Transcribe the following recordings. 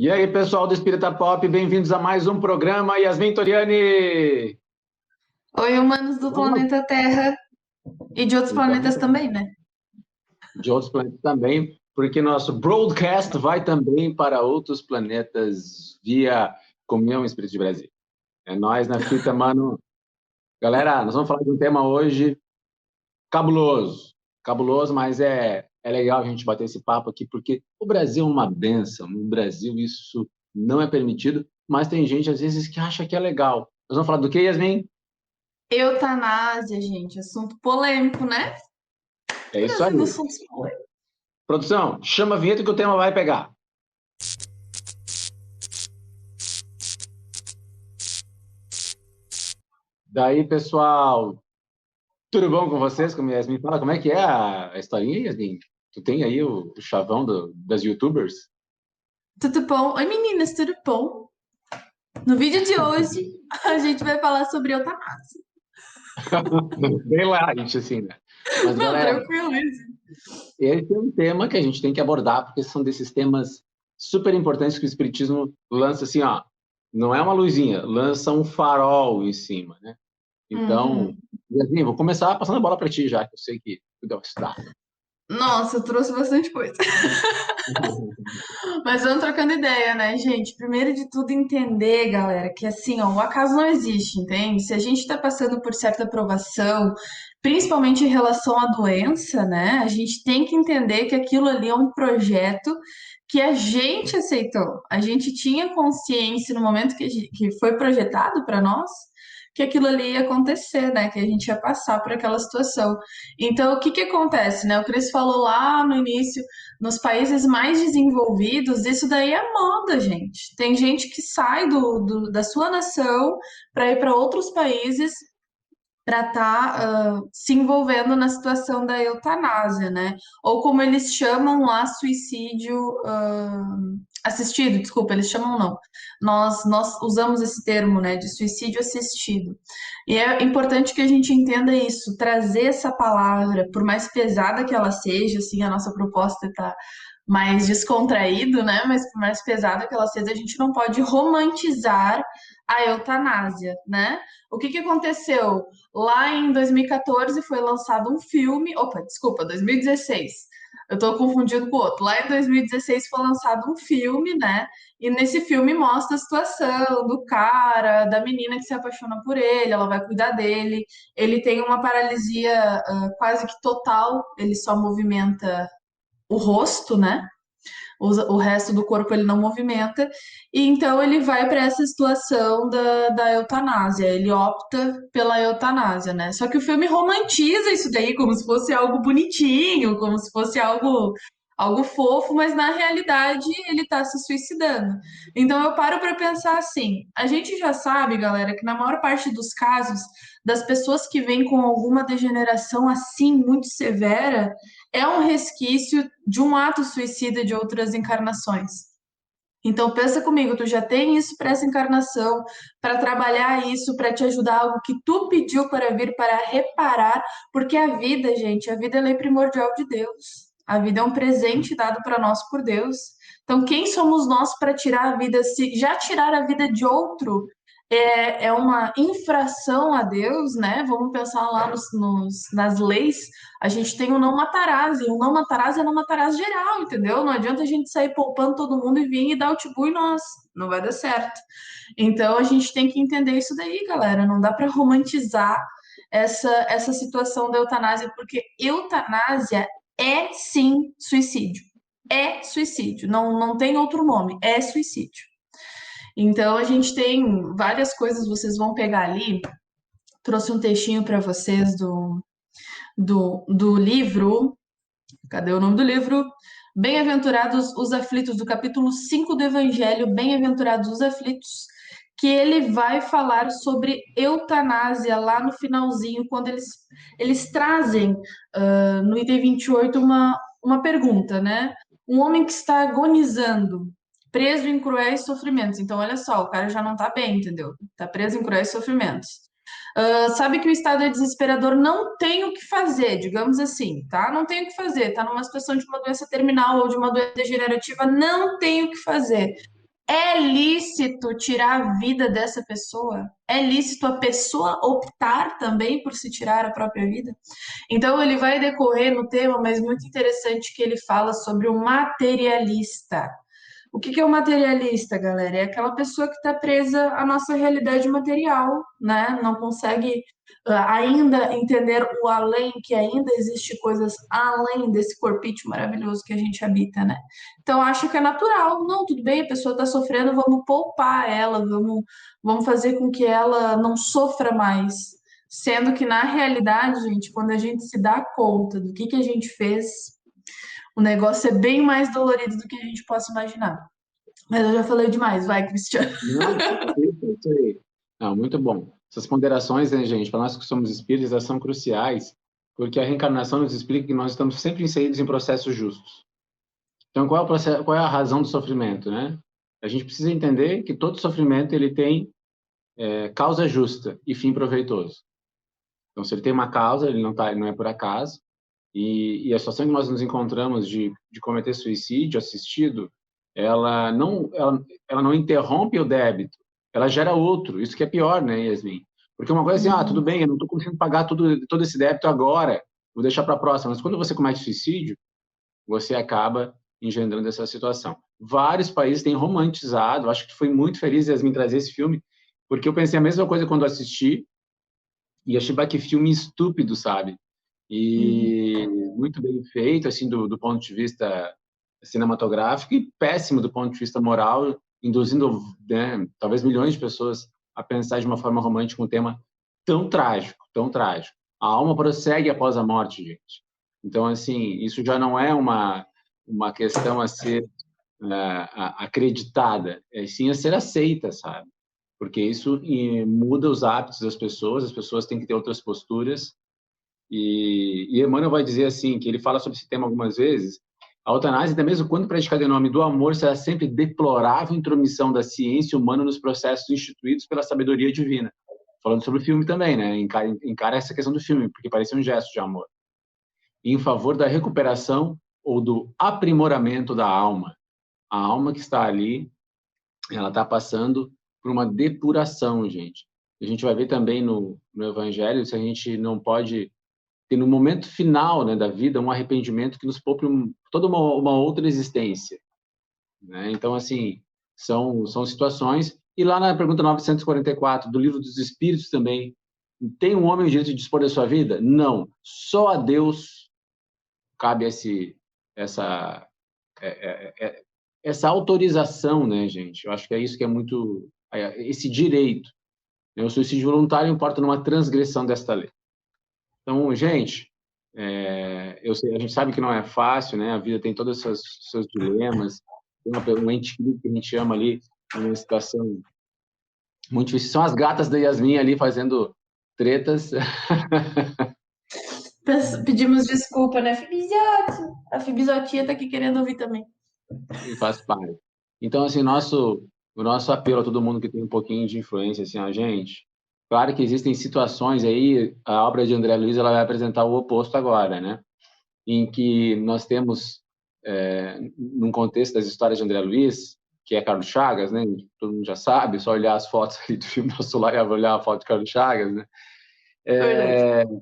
E aí, pessoal do Espírita Pop, bem-vindos a mais um programa. Yasmin Toriani! Oi, humanos do Vamos planeta Terra e de outros então, planetas também, né? de outros planetas também, porque nosso broadcast vai também para outros planetas via Comunhão Espírito de Brasil. É nós na fita, mano. Galera, nós vamos falar de um tema hoje cabuloso. Cabuloso, mas é legal a gente bater esse papo aqui, porque o Brasil é uma bênção. No Brasil isso não é permitido, mas tem gente às vezes que acha que é legal. Nós vamos falar do que, Yasmin? Eutanásia, gente, assunto polêmico, né? É isso Brasil aí. assuntos polêmicos. Produção, chama a vinheta que o tema vai pegar. Daí, pessoal, tudo bom com vocês? Como Yasmin fala, como é que é a historinha, Yasmin? Tu tem aí o chavão das YouTubers? Tudo bom? Oi, meninas, tudo bom? No vídeo de hoje, a gente vai falar sobre eutanásia. Bem light, assim, né? Mas, Não, galera, tranquilo isso. esse é um tema que a gente tem que abordar, porque são desses temas super importantes que o Espiritismo lança assim, ó, não é uma luzinha, lança um farol em cima, né? Então, Uhum. Yasmin, vou começar passando a bola para ti, já que eu sei que tu deu estudar. Nossa, eu trouxe bastante coisa. Mas vamos trocando ideia, né, gente? Primeiro de tudo, entender, galera, que assim, ó, o acaso não existe, entende? Se a gente tá passando por certa aprovação, principalmente em relação à doença, né, a gente tem que entender que aquilo ali é um projeto que a gente aceitou. A gente tinha consciência no momento que foi projetado para nós que aquilo ali ia acontecer, né? Que a gente ia passar por aquela situação. Então, o que que acontece, né? O Cris falou lá no início nos países mais desenvolvidos, isso daí é moda, gente. Tem gente que sai da sua nação para ir para outros países para estar se envolvendo na situação da eutanásia, né? Ou como eles chamam lá, suicídio assistido, desculpa, eles chamam não. Nós usamos esse termo, né, de suicídio assistido. E é importante que a gente entenda isso, trazer essa palavra, por mais pesada que ela seja, assim, a nossa proposta está mais descontraído, né? Mas por mais pesada que ela seja, a gente não pode romantizar a eutanásia, né? O que que aconteceu? Lá em 2014 foi lançado um filme, opa, desculpa, 2016. Eu tô confundindo com o outro. Lá em 2016 foi lançado um filme, né? E nesse filme mostra a situação do cara, da menina que se apaixona por ele, ela vai cuidar dele. Ele tem uma paralisia quase que total, ele só movimenta o rosto, né? O resto do corpo ele não movimenta, e então ele vai para essa situação da eutanásia, ele opta pela eutanásia, né? Só que o filme romantiza isso daí como se fosse algo bonitinho, como se fosse algo fofo, mas na realidade ele tá se suicidando. Então eu paro para pensar assim, a gente já sabe, galera, que na maior parte dos casos das pessoas que vêm com alguma degeneração assim muito severa, é um resquício de um ato suicida de outras encarnações. Então pensa comigo, tu já tem isso para essa encarnação, para trabalhar isso, para te ajudar algo que tu pediu para vir para reparar, porque a vida, gente, a vida é lei primordial de Deus. A vida é um presente dado para nós por Deus. Então quem somos nós para tirar a vida, se já tirar a vida de outro é uma infração a Deus, né? Vamos pensar lá nas leis. A gente tem o não matarás, e o não matarás é não matarás geral, entendeu? Não adianta a gente sair poupando todo mundo e vir e dar o tibu em nós. Não vai dar certo. Então a gente tem que entender isso daí, galera. Não dá para romantizar essa situação da eutanásia, porque eutanásia é sim suicídio. É suicídio. Não tem outro nome. É suicídio. Então a gente tem várias coisas, vocês vão pegar ali. Trouxe um textinho para vocês do livro. Cadê o nome do livro? Bem-aventurados os aflitos, do capítulo 5 do Evangelho, Bem-aventurados os aflitos, que ele vai falar sobre eutanásia lá no finalzinho, quando eles trazem no item 28 uma pergunta, né? Um homem que está agonizando, preso em cruéis sofrimentos. Então, olha só, o cara já não tá bem, entendeu? Tá preso em cruéis sofrimentos. Sabe que o estado é desesperador, não tem o que fazer, digamos assim, tá? Não tem o que fazer, tá numa situação de uma doença terminal ou de uma doença degenerativa, não tem o que fazer. É lícito tirar a vida dessa pessoa? É lícito a pessoa optar também por se tirar a própria vida? Então, ele vai decorrer no tema, mas muito interessante que ele fala sobre o materialista. O que que é o materialista, galera? É aquela pessoa que está presa à nossa realidade material, né? Não consegue ainda entender o além, que ainda existe coisas além desse corpício maravilhoso que a gente habita, né? Então, acha que é natural. Não, tudo bem, a pessoa está sofrendo, vamos poupar ela, vamos fazer com que ela não sofra mais. Sendo que, na realidade, gente, quando a gente se dá conta do que a gente fez, o negócio é bem mais dolorido do que a gente possa imaginar. Mas eu já falei demais, vai, Cristiano. Não, isso aí. Não, muito bom. Essas ponderações, né, gente, para nós que somos espíritas, elas são cruciais, porque a reencarnação nos explica que nós estamos sempre inseridos em processos justos. Então, qual é o processo, qual é a razão do sofrimento, né? A gente precisa entender que todo sofrimento ele tem causa justa e fim proveitoso. Então, se ele tem uma causa, ele não é por acaso. E a situação que nós nos encontramos de cometer suicídio assistido, ela não interrompe o débito, ela gera outro. Isso que é pior, né, Yasmin? Porque uma coisa é assim, tudo bem, eu não estou conseguindo pagar todo esse débito agora, vou deixar para a próxima. Mas quando você comete suicídio, você acaba engendrando essa situação. Vários países têm romantizado, acho que foi muito feliz Yasmin trazer esse filme, porque eu pensei a mesma coisa quando assisti, e achei que filme estúpido, sabe? E muito bem feito, assim, do ponto de vista cinematográfico e péssimo do ponto de vista moral, induzindo, né, talvez milhões de pessoas a pensar de uma forma romântica um tema tão trágico, tão trágico. A alma prossegue após a morte, gente. Então, assim, isso já não é uma questão a ser acreditada, é sim a ser aceita, sabe? Porque isso muda os hábitos das pessoas, as pessoas têm que ter outras posturas, e Emmanuel vai dizer assim, que ele fala sobre esse tema algumas vezes, a eutanásia, até mesmo quando praticada em nome do amor, será sempre deplorável intromissão da ciência humana nos processos instituídos pela sabedoria divina. Falando sobre o filme também, né? Encara essa questão do filme, porque parece um gesto de amor. Em favor da recuperação ou do aprimoramento da alma. A alma que está ali, ela está passando por uma depuração, gente. A gente vai ver também no Evangelho se a gente não pode ter no momento final, né, da vida um arrependimento que nos poupe toda uma outra existência, né? Então, assim, são situações. E lá na pergunta 944 do Livro dos Espíritos também, tem um homem o direito de dispor da sua vida? Não. Só a Deus cabe essa, essa autorização, né, gente? Eu acho que é isso que é muito... esse direito. O suicídio voluntário importa numa transgressão desta lei. Então, gente, a gente sabe que não é fácil, né? A vida tem todos os seus dilemas. Tem um ente querido que a gente ama ali, numa situação muito difícil. São as gatas da Yasmin ali fazendo tretas. Pedimos desculpa, né, Fibizote? A Fibizotinha tá aqui querendo ouvir também. E faz parte. Então, assim, o nosso apelo a todo mundo que tem um pouquinho de influência, assim, a gente. Claro que existem situações aí, a obra de André Luiz ela vai apresentar o oposto agora, né? Em que nós temos, num contexto das histórias de André Luiz, que é Carlos Chagas, né? Todo mundo já sabe, só olhar as fotos ali do filme Nosso Lar e olhar a foto de Carlos Chagas, né? Verdade.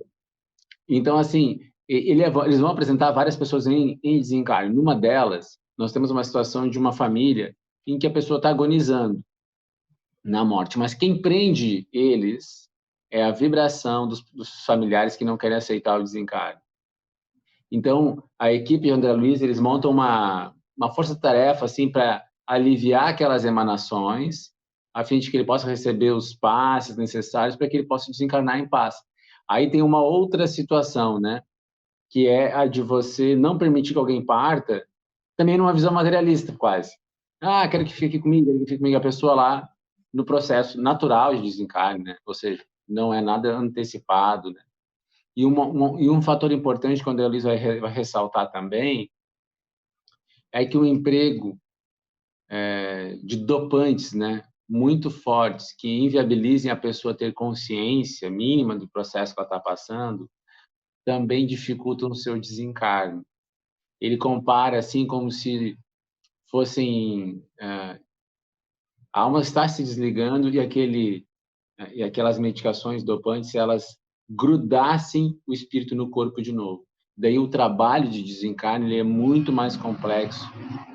Então, assim, eles vão apresentar várias pessoas em desencarne. Numa delas, nós temos uma situação de uma família em que a pessoa está agonizando na morte, mas quem prende eles é a vibração dos familiares que não querem aceitar o desencarne. Então, a equipe de André Luiz, eles montam uma força-tarefa assim para aliviar aquelas emanações, a fim de que ele possa receber os passes necessários para que ele possa desencarnar em paz. Aí tem uma outra situação, né, que é a de você não permitir que alguém parta, também numa visão materialista, quase. Ah, quero que fique comigo, quero que fique comigo a pessoa lá no processo natural de desencarne, né? Ou seja, não é nada antecipado, né? E um fator importante, quando a Elis vai ressaltar também, é que o emprego de dopantes, né, muito fortes, que inviabilizem a pessoa ter consciência mínima do processo que ela está passando, também dificultam o seu desencarne. Ele compara assim como se fossem A alma está se desligando e aquelas medicações dopantes, elas grudassem o espírito no corpo de novo. Daí o trabalho de desencarne ele é muito mais complexo,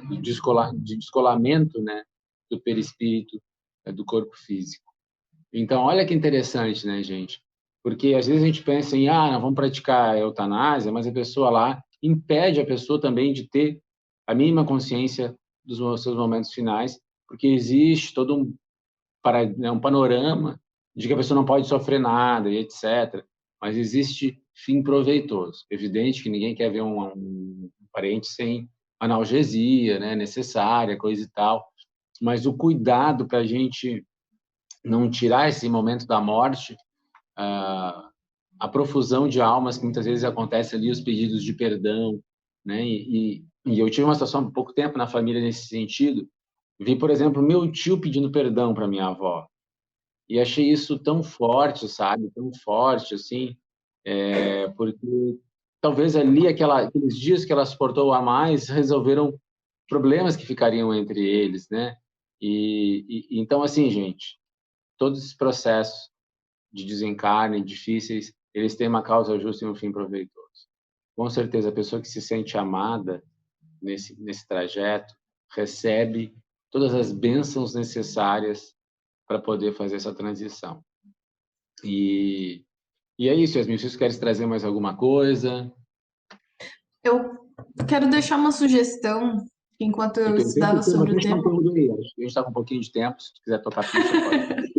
de descolamento, né, do perispírito, do corpo físico. Então, olha que interessante, né, gente? Porque às vezes a gente pensa em, nós vamos praticar a eutanásia, mas a pessoa lá impede a pessoa também de ter a mínima consciência dos seus momentos finais, porque existe todo um panorama de que a pessoa não pode sofrer nada e etc. Mas existe fim proveitoso. Evidente que ninguém quer ver um parente sem analgesia, né, necessária, coisa e tal. Mas o cuidado para a gente não tirar esse momento da morte, a profusão de almas que muitas vezes acontece ali, os pedidos de perdão, né? E eu tive uma situação há pouco tempo na família nesse sentido. Vi, por exemplo, meu tio pedindo perdão para minha avó. E achei isso tão forte, sabe? Tão forte, assim, porque talvez ali aqueles dias que ela suportou a mais resolveram problemas que ficariam entre eles, né? Então, assim, gente, todos esses processos de desencarne difíceis, eles têm uma causa justa e um fim proveitoso. Com certeza, a pessoa que se sente amada nesse trajeto recebe todas as bênçãos necessárias para poder fazer essa transição. E é isso, Yasmin. Vocês querem trazer mais alguma coisa? Eu quero deixar uma sugestão, enquanto eu Porque tem estudava sobre o bastante tema. conteúdo aí. Acho que a gente está com um pouquinho de tempo. Se quiser tocar ficha, pode.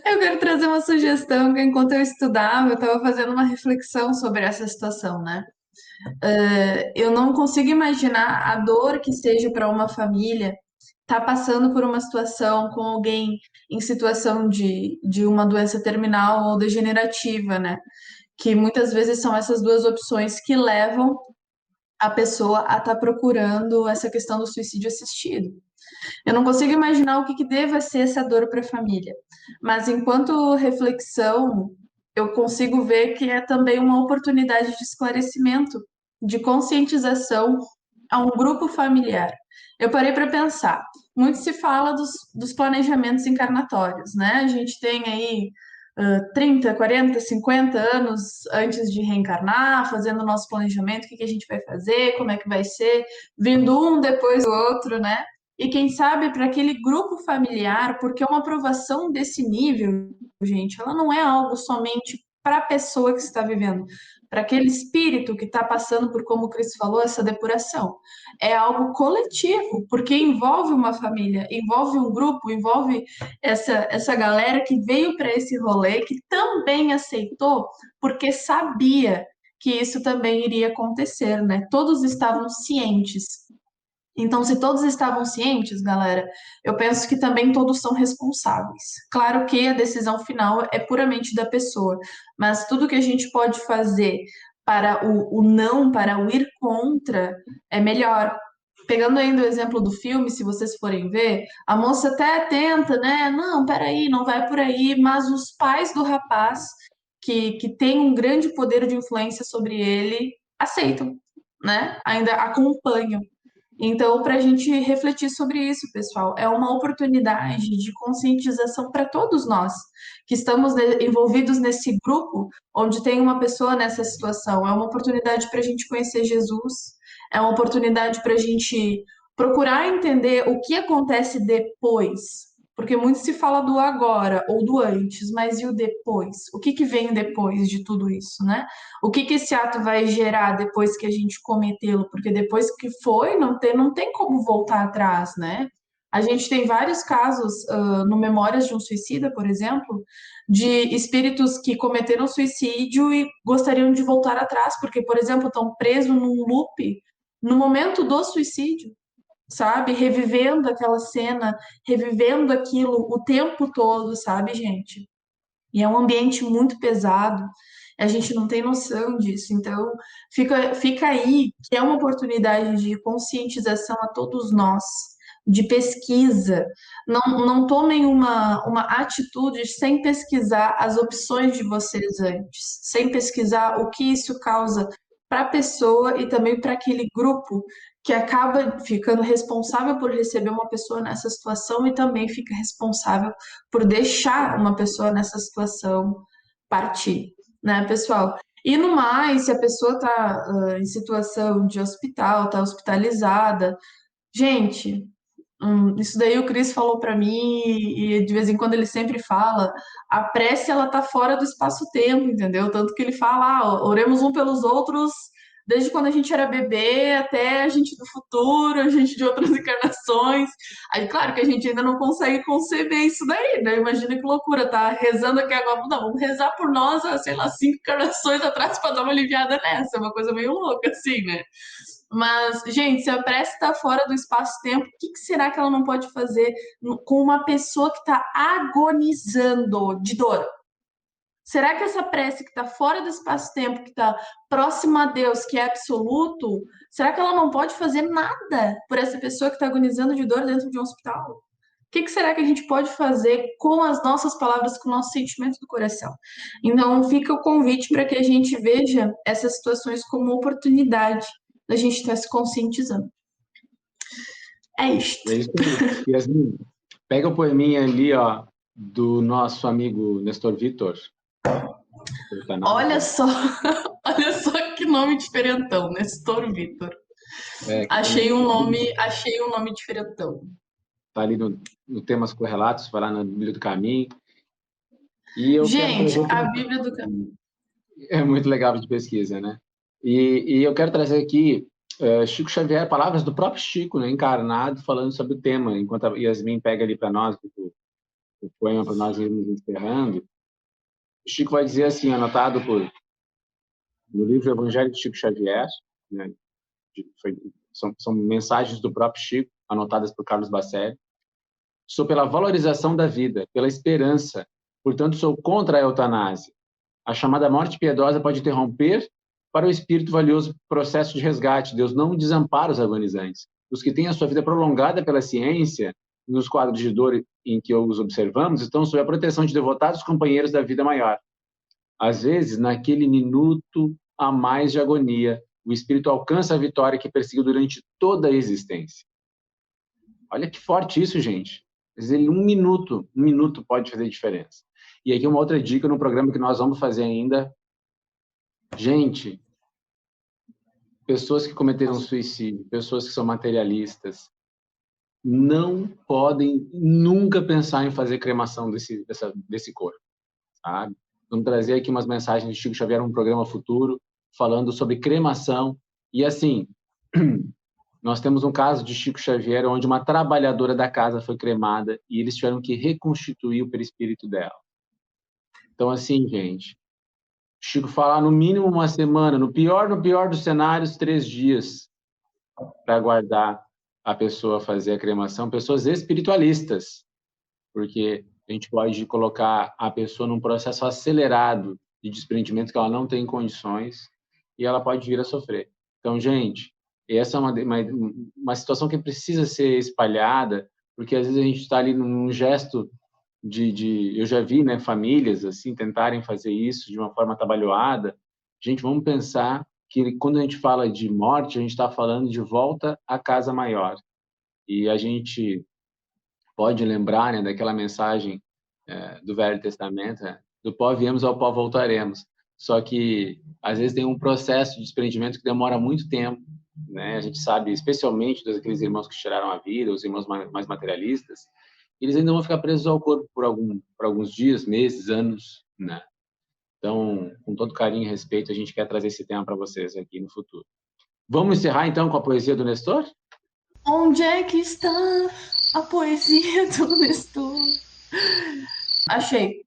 Eu quero trazer uma sugestão que, enquanto eu estudava, eu estava fazendo uma reflexão sobre essa situação, né? Eu não consigo imaginar a dor que seja para uma família estar passando por uma situação com alguém em situação de uma doença terminal ou degenerativa, né? Que muitas vezes são essas duas opções que levam a pessoa a estar procurando essa questão do suicídio assistido. Eu não consigo imaginar o que deva ser essa dor para a família, mas enquanto reflexão, eu consigo ver que é também uma oportunidade de esclarecimento, de conscientização a um grupo familiar. Eu parei para pensar, muito se fala dos planejamentos encarnatórios, né? A gente tem aí 30, 40, 50 anos antes de reencarnar, fazendo o nosso planejamento, o que a gente vai fazer, como é que vai ser, vindo um depois do outro, né? E quem sabe para aquele grupo familiar, porque uma aprovação desse nível, gente, ela não é algo somente para a pessoa que está vivendo, para aquele espírito que está passando por, como o Cris falou, essa depuração. É algo coletivo, porque envolve uma família, envolve um grupo, envolve essa galera que veio para esse rolê, que também aceitou, porque sabia que isso também iria acontecer, né? Todos estavam cientes. Então, se todos estavam cientes, galera, eu penso que também todos são responsáveis. Claro que a decisão final é puramente da pessoa, mas tudo que a gente pode fazer para o não, para o ir contra, é melhor. Pegando ainda o exemplo do filme, se vocês forem ver, a moça até tenta, né? Não, peraí, não vai por aí, mas os pais do rapaz, que tem um grande poder de influência sobre ele, aceitam, né? Ainda acompanham. Então, para a gente refletir sobre isso, pessoal, é uma oportunidade de conscientização para todos nós que estamos envolvidos nesse grupo onde tem uma pessoa nessa situação. É uma oportunidade para a gente conhecer Jesus, é uma oportunidade para a gente procurar entender o que acontece depois. Porque muito se fala do agora ou do antes, mas e o depois? O que vem depois de tudo isso, né? O que esse ato vai gerar depois que a gente cometê-lo? Porque depois que foi, não tem como voltar atrás, né? A gente tem vários casos no Memórias de um Suicida, por exemplo, de espíritos que cometeram suicídio e gostariam de voltar atrás, porque, por exemplo, estão presos num loop no momento do suicídio, sabe? Revivendo aquela cena, revivendo aquilo o tempo todo, sabe, gente? E é um ambiente muito pesado, a gente não tem noção disso. Então, fica aí que é uma oportunidade de conscientização a todos nós, de pesquisa. Não tomem uma atitude sem pesquisar as opções de vocês antes, sem pesquisar o que isso causa para a pessoa e também para aquele grupo que acaba ficando responsável por receber uma pessoa nessa situação e também fica responsável por deixar uma pessoa nessa situação partir, né, pessoal? E no mais, se a pessoa está em situação de hospital, está hospitalizada, gente, isso daí o Cris falou para mim e de vez em quando ele sempre fala, a prece ela tá fora do espaço-tempo, entendeu? Tanto que ele fala, oremos um pelos outros desde quando a gente era bebê até a gente do futuro, a gente de outras encarnações. Aí, claro que a gente ainda não consegue conceber isso daí, né? Imagina que loucura, tá rezando aqui agora, não, vamos rezar por nós, sei lá, 5 encarnações atrás para dar uma aliviada nessa, é uma coisa meio louca, assim, né? Mas, gente, se a prece está fora do espaço-tempo, o que será que ela não pode fazer com uma pessoa que está agonizando de dor? Será que essa prece que está fora do espaço-tempo, que está próxima a Deus, que é absoluto, será que ela não pode fazer nada por essa pessoa que está agonizando de dor dentro de um hospital? O que será que a gente pode fazer com as nossas palavras, com o nosso sentimento do coração? Então, fica o convite para que a gente veja essas situações como oportunidade da gente estar se conscientizando. É isto. É isso aí. Yasmin, pega o poeminha ali, ó, do nosso amigo Nestor Vitor. Olha só, olha só que nome diferentão, Nestor Vitor. Achei um nome diferentão. Tá ali no Temas Correlatos, vai lá na Bíblia do Caminho. E gente, a Bíblia do Caminho. É muito legal de pesquisa, né? E eu quero trazer aqui Chico Xavier, palavras do próprio Chico, né, encarnado, falando sobre o tema, enquanto a Yasmin pega ali para nós o poema para nós irmos encerrando. O Chico vai dizer assim, anotado no livro Evangelho de Chico Xavier, né, são mensagens do próprio Chico, anotadas por Carlos Bacelli. Sou pela valorização da vida, pela esperança, portanto sou contra a eutanásia. A chamada morte piedosa pode interromper para o espírito valioso processo de resgate. Deus não desampara os agonizantes. Os que têm a sua vida prolongada pela ciência, nos quadros de dor em que os observamos, estão sob a proteção de devotados companheiros da vida maior. Às vezes, naquele minuto a mais de agonia, o espírito alcança a vitória que perseguiu durante toda a existência. Olha que forte isso, gente. Às vezes, um minuto pode fazer diferença. E aqui uma outra dica no programa que nós vamos fazer ainda. Gente, pessoas que cometeram suicídio, pessoas que são materialistas, não podem nunca pensar em fazer cremação desse corpo, sabe? Vamos trazer aqui umas mensagens de Chico Xavier, um programa futuro, falando sobre cremação. E assim, nós temos um caso de Chico Xavier, onde uma trabalhadora da casa foi cremada e eles tiveram que reconstituir o perispírito dela. Então, assim, gente, Chico fala no mínimo uma semana, no pior dos cenários, 3 dias para aguardar a pessoa fazer a cremação. Pessoas espiritualistas, porque a gente pode colocar a pessoa num processo acelerado de desprendimento que ela não tem condições e ela pode vir a sofrer. Então, gente, essa é uma situação que precisa ser espalhada, porque às vezes a gente está ali num gesto eu já vi, né, famílias assim tentarem fazer isso de uma forma atabalhoada. Gente, vamos pensar que quando a gente fala de morte, a gente está falando de volta à casa maior. E a gente pode lembrar, né, daquela mensagem do Velho Testamento, do pó viemos, ao pó voltaremos. Só que às vezes tem um processo de desprendimento que demora muito tempo, né? A gente sabe, especialmente daqueles irmãos que tiraram a vida, os irmãos mais materialistas, eles ainda vão ficar presos ao corpo por alguns dias, meses, anos, né? Então, com todo carinho e respeito, a gente quer trazer esse tema para vocês aqui no futuro. Vamos encerrar, então, com a poesia do Nestor? Onde é que está a poesia do Nestor? Achei.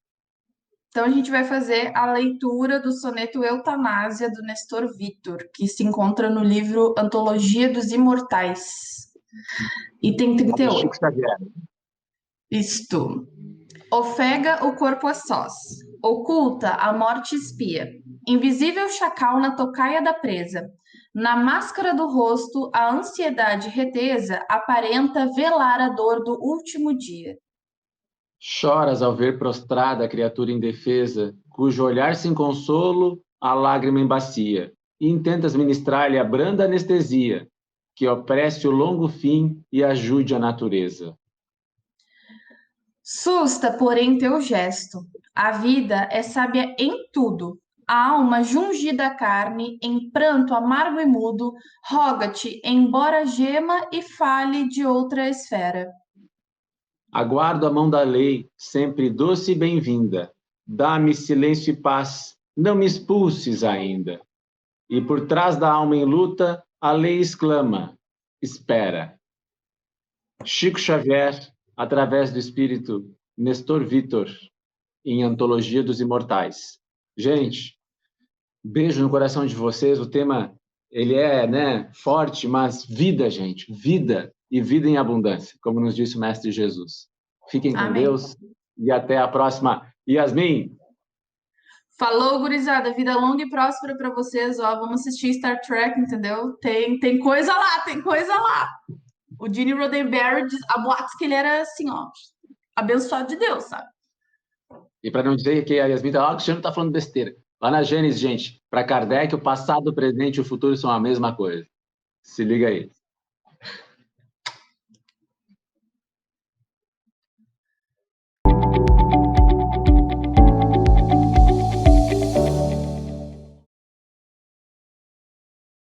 Então, a gente vai fazer a leitura do soneto Eutanásia, do Nestor Vitor, que se encontra no livro Antologia dos Imortais, item 38. Isto. Ofega o corpo a sós, oculta a morte espia, invisível chacal na tocaia da presa, na máscara do rosto a ansiedade retesa aparenta velar a dor do último dia. Choras ao ver prostrada a criatura indefesa, cujo olhar sem consolo a lágrima embacia, e intentas ministrar-lhe a branda anestesia, que opresse o longo fim e ajude a natureza. Susta, porém, teu gesto. A vida é sábia em tudo. A alma jungida a carne, em pranto amargo e mudo, roga-te, embora gema e fale de outra esfera. Aguardo a mão da lei, sempre doce e bem-vinda. Dá-me silêncio e paz, não me expulses ainda. E por trás da alma em luta, a lei exclama: espera. Chico Xavier, através do espírito Nestor Vitor, em Antologia dos Imortais. Gente, beijo no coração de vocês. O tema, ele é, né, forte, mas vida, gente, vida e vida em abundância, como nos disse o Mestre Jesus. Fiquem com Amém. Deus e até a próxima. Yasmin, Falou, gurizada. Vida longa e próspera pra vocês, ó. Vamos assistir Star Trek, entendeu? Tem coisa lá, tem coisa lá. O Gene Roddenberry, a boatos que ele era assim, ó, abençoado de Deus, sabe? e para não dizer que a Yasmin está, o Cristiano está falando besteira. Lá na Gênesis, gente, para Kardec, o passado, o presente e o futuro são a mesma coisa. Se liga aí.